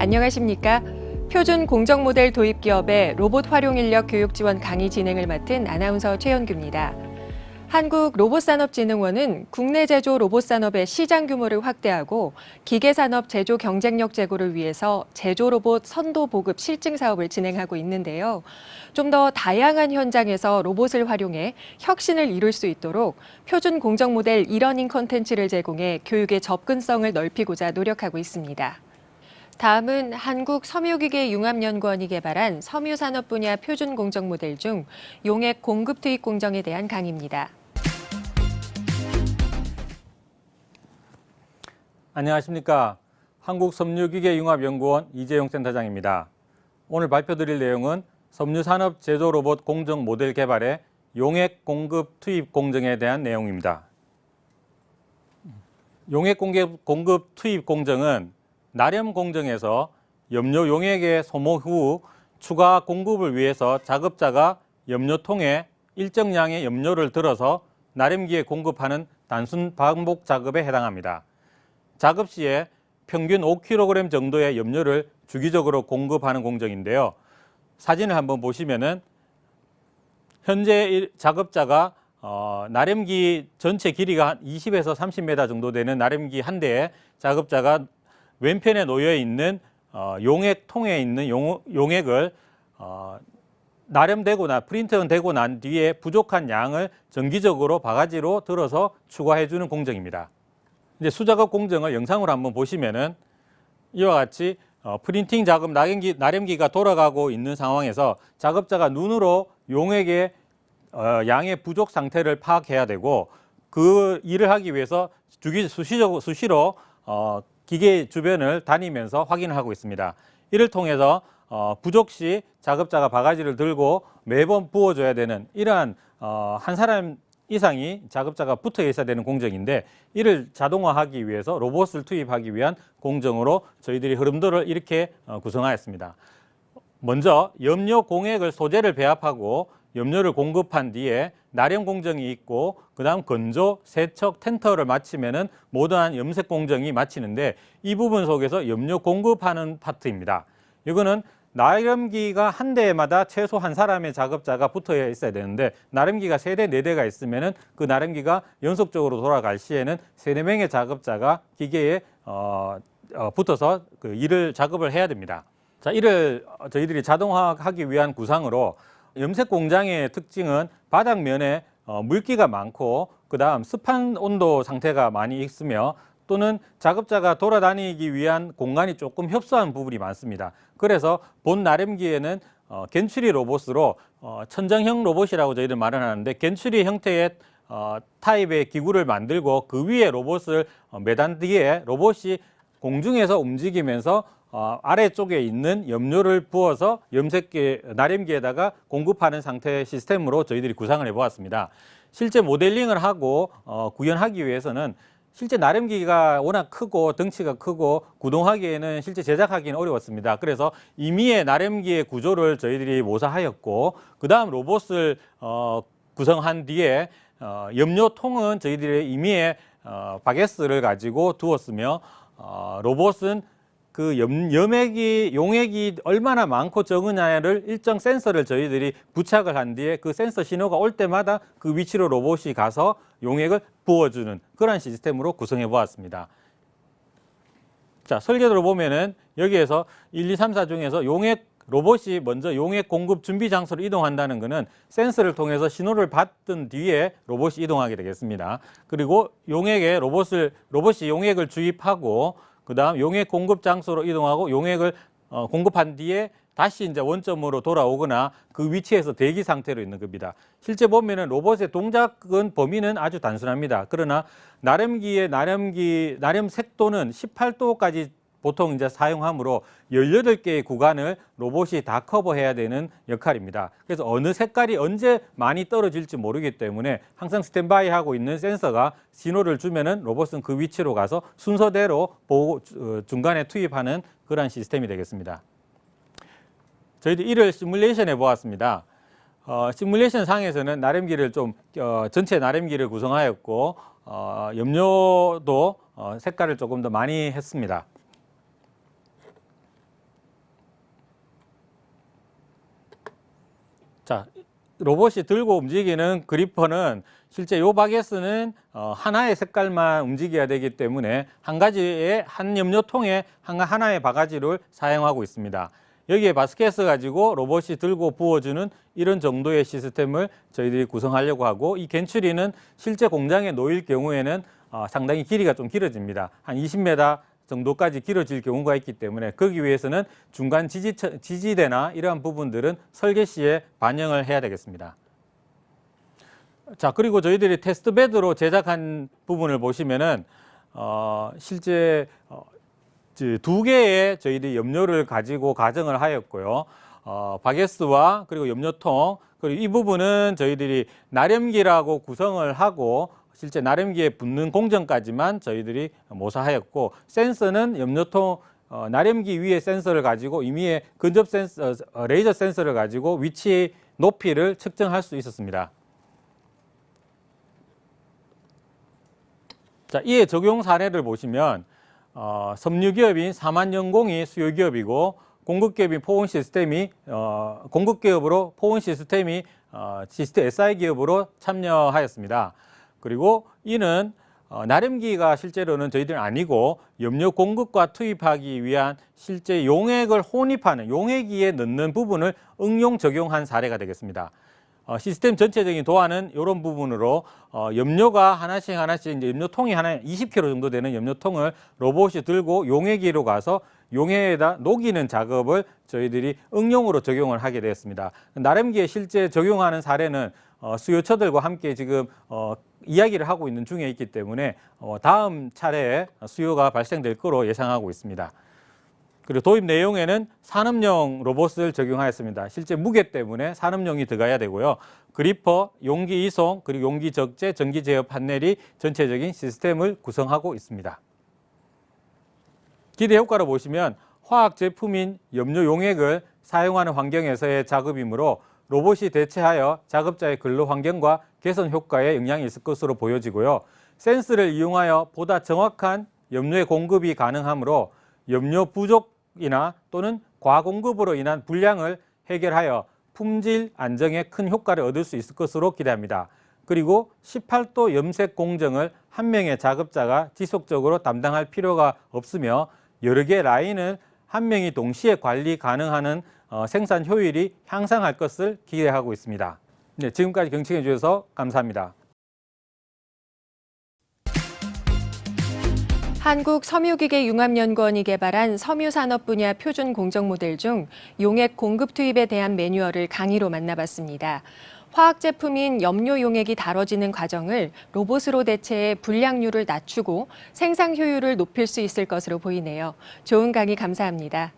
안녕하십니까? 표준 공정 모델 도입 기업의 로봇 활용 인력 교육 지원 강의 진행을 맡은 아나운서 최연규입니다. 한국로봇산업진흥원은 국내 제조 로봇 산업의 시장 규모를 확대하고 기계산업 제조 경쟁력 제고를 위해서 제조 로봇 선도 보급 실증 사업을 진행하고 있는데요. 좀 더 다양한 현장에서 로봇을 활용해 혁신을 이룰 수 있도록 표준 공정 모델 이러닝 콘텐츠를 제공해 교육의 접근성을 넓히고자 노력하고 있습니다. 다음은 한국섬유기계융합연구원이 개발한 섬유산업 분야 표준 공정 모델 중 용액 공급 투입 공정에 대한 강의입니다. 안녕하십니까. 한국섬유기계융합연구원 이재용 센터장입니다. 오늘 발표드릴 내용은 섬유산업 제조 로봇 공정 모델 개발의 용액 공급 투입 공정에 대한 내용입니다. 용액 공급 투입 공정은 나렴 공정에서 염료 용액의 소모 후 추가 공급을 위해서 작업자가 염료통에 일정량의 염료를 들어서 나렴기에 공급하는 단순 반복 작업에 해당합니다. 작업 시에 평균 5kg 정도의 염료를 주기적으로 공급하는 공정인데요. 사진을 한번 보시면은 현재 작업자가 나렴기 전체 길이가 한 20에서 30m 정도 되는 나렴기 한 대에 작업자가 왼편에 놓여 있는 용액통에 있는 용액을 나렴되거나 프린트가 되고 난 뒤에 부족한 양을 정기적으로 바가지로 들어서 추가해 주는 공정입니다. 이제 수작업 공정을 영상으로 한번 보시면은 이와 같이 프린팅 작업 나렴기가 돌아가고 있는 상황에서 작업자가 눈으로 용액의 양의 부족 상태를 파악해야 되고 그 일을 하기 위해서 수시로 기계 주변을 다니면서 확인을 하고 있습니다. 이를 통해서 부족 시 작업자가 바가지를 들고 매번 부어줘야 되는 이러한 한 사람 이상이 작업자가 붙어 있어야 되는 공정인데 이를 자동화하기 위해서 로봇을 투입하기 위한 공정으로 저희들이 흐름도를 이렇게 구성하였습니다. 먼저 염료 공액을 소재를 배합하고 염료를 공급한 뒤에 나렴 공정이 있고 그 다음 건조, 세척, 텐터를 마치면은 모든한 염색 공정이 마치는데 이 부분 속에서 염료 공급하는 파트입니다. 이거는 나렴기가 한 대마다 최소 한 사람의 작업자가 붙어 있어야 되는데 나렴기가 3대, 4대가 있으면은 그 나렴기가 연속적으로 돌아갈 시에는 3, 4명의 작업자가 기계에 붙어서 그 작업을 해야 됩니다. 자, 이를 저희들이 자동화하기 위한 구상으로 염색 공장의 특징은 바닥면에 물기가 많고 그 다음 습한 온도 상태가 많이 있으며 또는 작업자가 돌아다니기 위한 공간이 조금 협소한 부분이 많습니다. 그래서 본 나렴기에는 겐츄리 로봇으로 천정형 로봇이라고 저희들 말을 하는데 겐츄리 형태의 타입의 기구를 만들고 그 위에 로봇을 매단 뒤에 로봇이 공중에서 움직이면서 아래쪽에 있는 염료를 부어서 나렴기에다가 공급하는 상태의 시스템으로 저희들이 구상을 해보았습니다. 실제 모델링을 하고 구현하기 위해서는 실제 나렴기가 워낙 크고 덩치가 크고 구동하기에는 실제 제작하기는 어려웠습니다. 그래서 임의의 나렴기의 구조를 저희들이 모사하였고 그 다음 로봇을 구성한 뒤에 염료통은 저희들이 임의의 바게스를 가지고 두었으며 로봇은 그 용액이 얼마나 많고 적으냐를 일정 센서를 저희들이 부착을 한 뒤에 그 센서 신호가 올 때마다 그 위치로 로봇이 가서 용액을 부어주는 그런 시스템으로 구성해 보았습니다. 자, 설계도를 보면은 여기에서 1, 2, 3, 4 중에서 로봇이 먼저 용액 공급 준비 장소로 이동한다는 것은 센서를 통해서 신호를 받은 뒤에 로봇이 이동하게 되겠습니다. 그리고 로봇이 용액을 주입하고 그 다음 용액 공급 장소로 이동하고 용액을 공급한 뒤에 다시 이제 원점으로 돌아오거나 그 위치에서 대기 상태로 있는 겁니다. 실제 보면은 로봇의 동작은 범위는 아주 단순합니다. 그러나 나렴 색도는 18도까지 보통 이제 사용하므로 18개의 구간을 로봇이 다 커버해야 되는 역할입니다. 그래서 어느 색깔이 언제 많이 떨어질지 모르기 때문에 항상 스탠바이 하고 있는 센서가 신호를 주면은 로봇은 그 위치로 가서 순서대로 중간에 투입하는 그런 시스템이 되겠습니다. 저희도 이를 시뮬레이션 해보았습니다. 시뮬레이션 상에서는 나렴기를 전체 나렴기를 구성하였고 염료도 색깔을 조금 더 많이 했습니다. 자, 로봇이 들고 움직이는 그리퍼는 실제 요 바게스는 하나의 색깔만 움직여야 되기 때문에 한 가지의 한 염료통에 하나의 바가지를 사용하고 있습니다. 여기에 바스켓을 가지고 로봇이 들고 부어주는 이런 정도의 시스템을 저희들이 구성하려고 하고, 이 겐츄리는 실제 공장에 놓일 경우에는 상당히 길이가 좀 길어집니다. 한 20m 정도까지 길어질 경우가 있기 때문에 거기 위해서는 중간 지지대나 이러한 부분들은 설계 시에 반영을 해야 되겠습니다. 자, 그리고 저희들이 테스트베드로 제작한 부분을 보시면은 실제 두 개의 저희들이 염료를 가지고 가정을 하였고요. 바게스와 그리고 염료통, 그리고 이 부분은 저희들이 나렴기라고 구성을 하고 실제 나렴기에 붙는 공정까지만 저희들이 모사하였고, 센서는 염료통 나렴기 위에 센서를 가지고 임의의 근접 센서, 레이저 센서를 가지고 위치 높이를 측정할 수 있었습니다. 자, 이에 적용 사례를 보시면 섬유기업인 사만연공이 수요기업이고, 공급기업인 포원시스템이 공급기업으로 포원시스템이 시스템 SI 기업으로 참여하였습니다. 그리고 이는 나렴기가 실제로는 저희들은 아니고 염료 공급과 투입하기 위한 실제 용액을 혼입하는 용액기에 넣는 부분을 응용 적용한 사례가 되겠습니다. 시스템 전체적인 도안은 이런 부분으로 염료가 하나씩 이제 염료통이 하나에 20kg 정도 되는 염료통을 로봇이 들고 용액기로 가서 용해에다 녹이는 작업을 저희들이 응용으로 적용을 하게 되었습니다. 나렴기에 실제 적용하는 사례는 수요처들과 함께 지금 이야기를 하고 있는 중에 있기 때문에 다음 차례에 수요가 발생될 거로 예상하고 있습니다. 그리고 도입 내용에는 산업용 로봇을 적용하였습니다. 실제 무게 때문에 산업용이 들어가야 되고요. 그리퍼, 용기 이송, 그리고 용기 적재, 전기 제어 판넬이 전체적인 시스템을 구성하고 있습니다. 기대 효과를 보시면 화학 제품인 염료 용액을 사용하는 환경에서의 작업이므로 로봇이 대체하여 작업자의 근로 환경과 개선 효과에 영향이 있을 것으로 보여지고요. 센스를 이용하여 보다 정확한 염료의 공급이 가능하므로 염료 부족이나 또는 과공급으로 인한 불량을 해결하여 품질 안정에 큰 효과를 얻을 수 있을 것으로 기대합니다. 그리고 18도 염색 공정을 한 명의 작업자가 지속적으로 담당할 필요가 없으며 여러 개의 라인을 한 명이 동시에 관리 가능한 생산 효율이 향상할 것을 기대하고 있습니다. 네, 지금까지 경청해 주셔서 감사합니다. 한국섬유기계융합연구원이 개발한 섬유산업 분야 표준 공정 모델 중 용액 공급 투입에 대한 매뉴얼을 강의로 만나봤습니다. 화학 제품인 염료 용액이 다뤄지는 과정을 로봇으로 대체해 불량률을 낮추고 생산 효율을 높일 수 있을 것으로 보이네요. 좋은 강의 감사합니다.